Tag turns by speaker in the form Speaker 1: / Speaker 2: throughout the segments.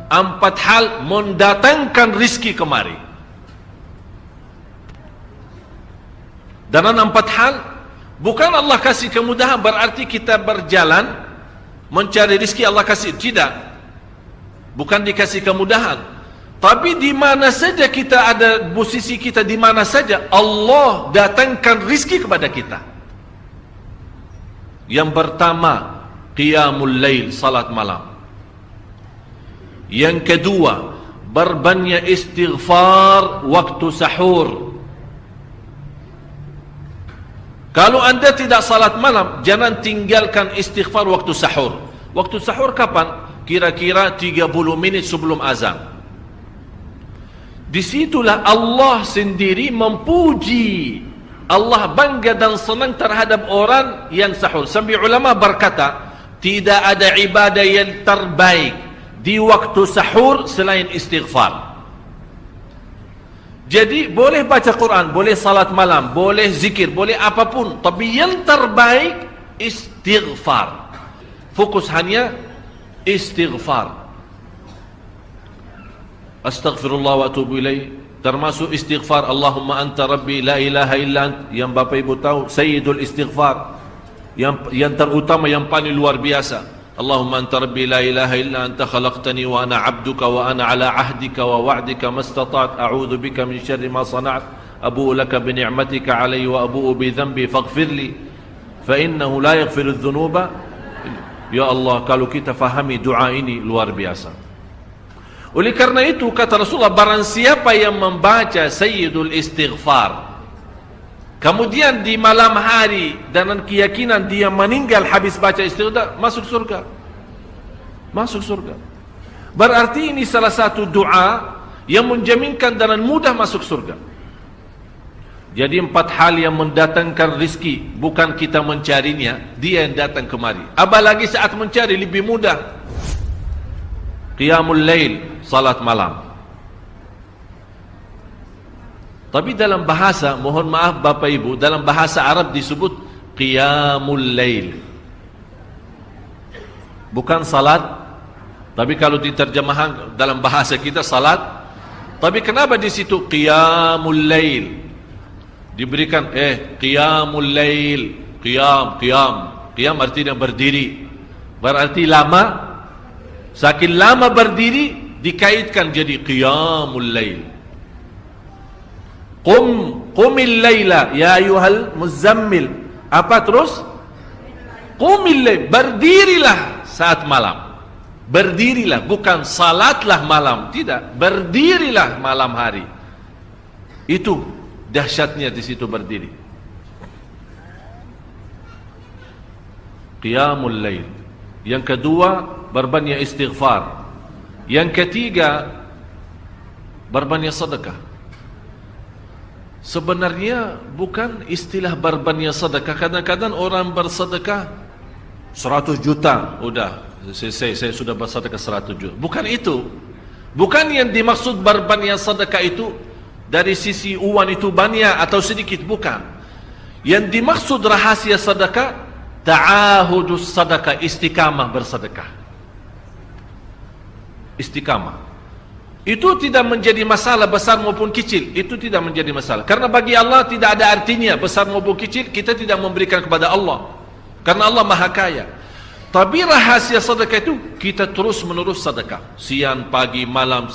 Speaker 1: 4 hal mendatangkan rizki kemari. Dalam 4 hal, bukan Allah kasih kemudahan berarti kita berjalan mencari rizki Allah kasih. Tidak. Bukan dikasih kemudahan. Tapi di mana saja kita ada, posisi kita di mana saja, Allah datangkan rizki kepada kita. Yang pertama, qiyamul lail, salat malam. Yang kedua, berbanyak istighfar waktu sahur. Kalau anda tidak salat malam, jangan tinggalkan istighfar waktu sahur. Waktu sahur kapan? Kira-kira 30 minit sebelum azan. Disitulah Allah sendiri memuji. Allah bangga dan senang terhadap orang yang sahur. Sampai ulama berkata, tidak ada ibadah yang terbaik di waktu sahur selain istighfar. Jadi boleh baca Quran, boleh salat malam, boleh zikir, boleh apapun, tapi yang terbaik istighfar. Fokus hanya istighfar. Astaghfirullah wa atubu ilaih, termasuk istighfar Allahumma anta rabbi la ilaha illa ant, yang Bapak Ibu tahu sayyidul istighfar, yang terutama, yang paling luar biasa. Allahumma anta rabbi la ilaha illa anta khalaqtani wa ana abduka wa ana ala ahdika wa wa'dika mastata'at a'udhu bika min syarri ma sana'at abu'u laka bi ni'matika alayya wa abu'u bi dhanbi faghfirli fa innahu la yaghfiru dhunuba. Ya Allah, kalau kita fahami doa ini luar biasa. Oleh karena itu kata Rasulullah, barang siapa yang membaca sayyidul istighfar kemudian di malam hari dengan keyakinan dia meninggal habis baca istighfar, masuk surga. Masuk surga. Berarti ini salah satu doa yang menjaminkan dengan mudah masuk surga. Jadi 4 hal yang mendatangkan rizki, bukan kita mencarinya, dia yang datang kemari. Apalagi saat mencari lebih mudah. Qiyamul lail, salat malam. Tapi dalam bahasa, mohon maaf Bapak Ibu, dalam bahasa Arab disebut qiyamul lail, bukan salat. Tapi kalau diterjemahkan dalam bahasa kita salat. Tapi kenapa di situ qiyamul lail? Diberikan qiyamul lail, qiyam artinya berdiri. Berarti lama. Saking lama berdiri dikaitkan jadi qiyamul lail. Qumil layla ya ayuhal muzammil. Apa terus? Qumil layl, berdirilah saat malam. Berdirilah, bukan salatlah malam, tidak. Berdirilah malam hari. Itu dahsyatnya di situ berdiri. Qiyamul layl. Yang kedua, berbanyak istighfar. Yang ketiga, berbanyak sedekah. Sebenarnya bukan istilah berbanyak sedekah. Kadang-kadang orang bersedekah 100 juta, udah saya sudah bersedekah 100 juta. Bukan itu. Bukan yang dimaksud berbanyak sedekah itu dari sisi uang itu banyak atau sedikit, bukan. Yang dimaksud rahasia sedekah, ta'ahudus sedekah, istiqamah bersedekah. Istiqamah. Itu tidak menjadi masalah besar maupun kecil. Itu tidak menjadi masalah. Karena bagi Allah tidak ada artinya besar maupun kecil. Kita tidak memberikan kepada Allah. Karena Allah Maha Kaya. Tapi rahasia sedekah itu kita terus menerus sedekah. Siang, pagi, malam,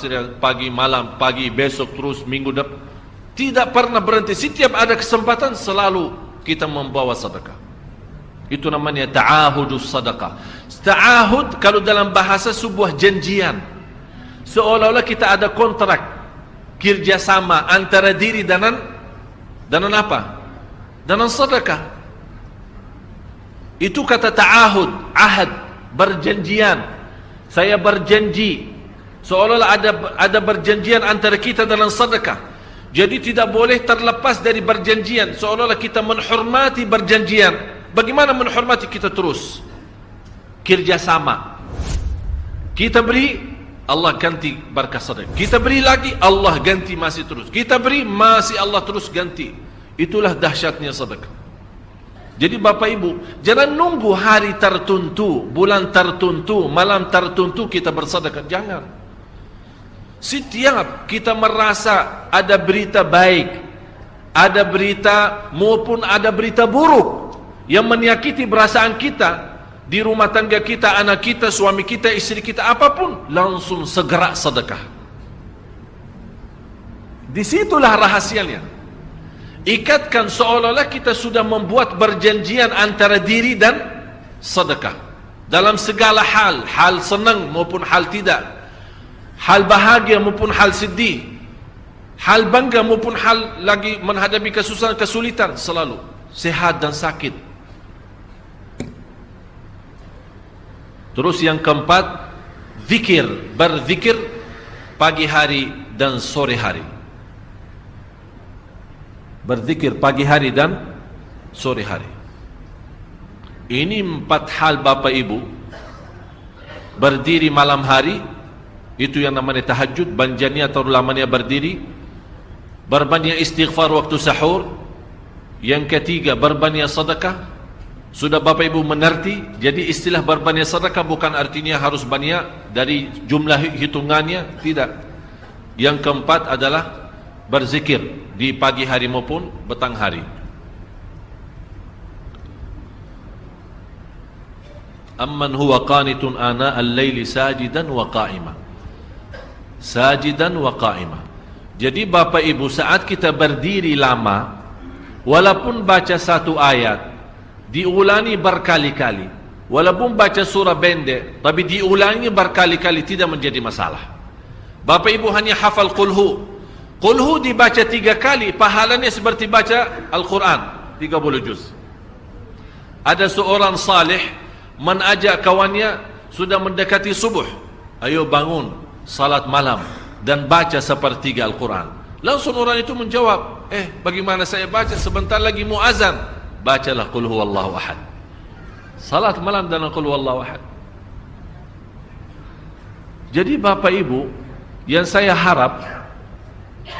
Speaker 1: pagi, besok terus, minggu depan. Tidak pernah berhenti. Setiap ada kesempatan selalu kita membawa sedekah. Itu namanya ta'ahudus sedekah. Ta'ahud kalau dalam bahasa sebuah janjian. Seolah-olah kita ada kontrak kerjasama antara diri dengan apa? Dengan sedekah. Itu kata ta'ahud, ahad, berjanjian. Saya berjanji. Seolah-olah ada berjanjian antara kita dalam sedekah. Jadi tidak boleh terlepas dari berjanjian. Seolah-olah kita menghormati berjanjian. Bagaimana menghormati? Kita terus kerjasama. Kita beri, Allah ganti berkah sedekah. Kita beri lagi, Allah ganti masih terus. Kita beri, masih Allah terus ganti. Itulah dahsyatnya sedekah. Jadi Bapak Ibu, jangan nunggu hari tertentu, bulan tertentu, malam tertentu kita bersedekah. Jangan. Setiap kita merasa ada berita baik, ada berita maupun ada berita buruk yang menyakiti perasaan kita di rumah tangga kita, anak kita, suami kita, istri kita, apapun, langsung segera sedekah. Disitulah rahasianya. Ikatkan seolah-olah kita sudah membuat perjanjian antara diri dan sedekah dalam segala hal, hal senang maupun hal tidak, hal bahagia maupun hal sedih, hal bangga maupun hal lagi menghadapi kesusahan, kesulitan, selalu sehat dan sakit. Terus yang keempat, zikir, berzikir pagi hari dan sore hari. Berzikir pagi hari dan sore hari. Ini 4 hal Bapak Ibu. Berdiri malam hari, itu yang namanya tahajud, banjanya atau lamanya berdiri. Berbanyak istighfar waktu sahur. Yang ketiga, berbanyak sedekah. Sudah Bapak Ibu mengerti, jadi istilah berbanyak sedekah bukan artinya harus banyak dari jumlah hitungannya, tidak. Yang keempat adalah berzikir di pagi hari maupun petang hari. Amman huwa qanitun ana al-laili sajidan wa qa'ima. Sajidan wa qa'ima. Jadi Bapak Ibu, saat kita berdiri lama, walaupun baca satu ayat, diulangi berkali-kali, walaupun baca surah pendek, tapi diulangi berkali-kali, tidak menjadi masalah. Bapak Ibu hanya hafal qulhu. Qulhu dibaca 3 kali, pahalanya seperti baca Al-Quran 30 juz. Ada seorang salih mengajak kawannya, sudah mendekati subuh, ayo bangun salat malam dan baca sepertiga Al-Quran. Langsung orang itu menjawab, bagaimana saya baca, sebentar lagi mau azan. Bacalah qul huwallahu ahad. Salat malam dan qul huwallahu ahad. Jadi Bapak Ibu, yang saya harap,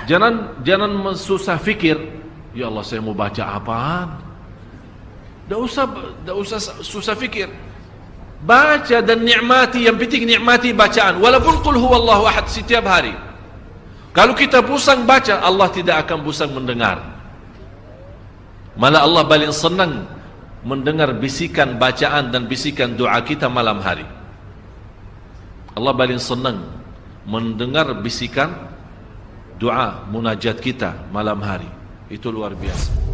Speaker 1: jangan mensusah fikir, ya Allah saya mau baca apaan. Tak usah susah fikir. Baca dan nikmati, yang penting nikmati bacaan. Walaupun qul huwallahu ahad setiap hari. Kalau kita pusing baca, Allah tidak akan pusing mendengar. Malah Allah paling senang mendengar bisikan bacaan dan bisikan doa kita malam hari. Allah paling senang mendengar bisikan doa munajat kita malam hari. Itu luar biasa.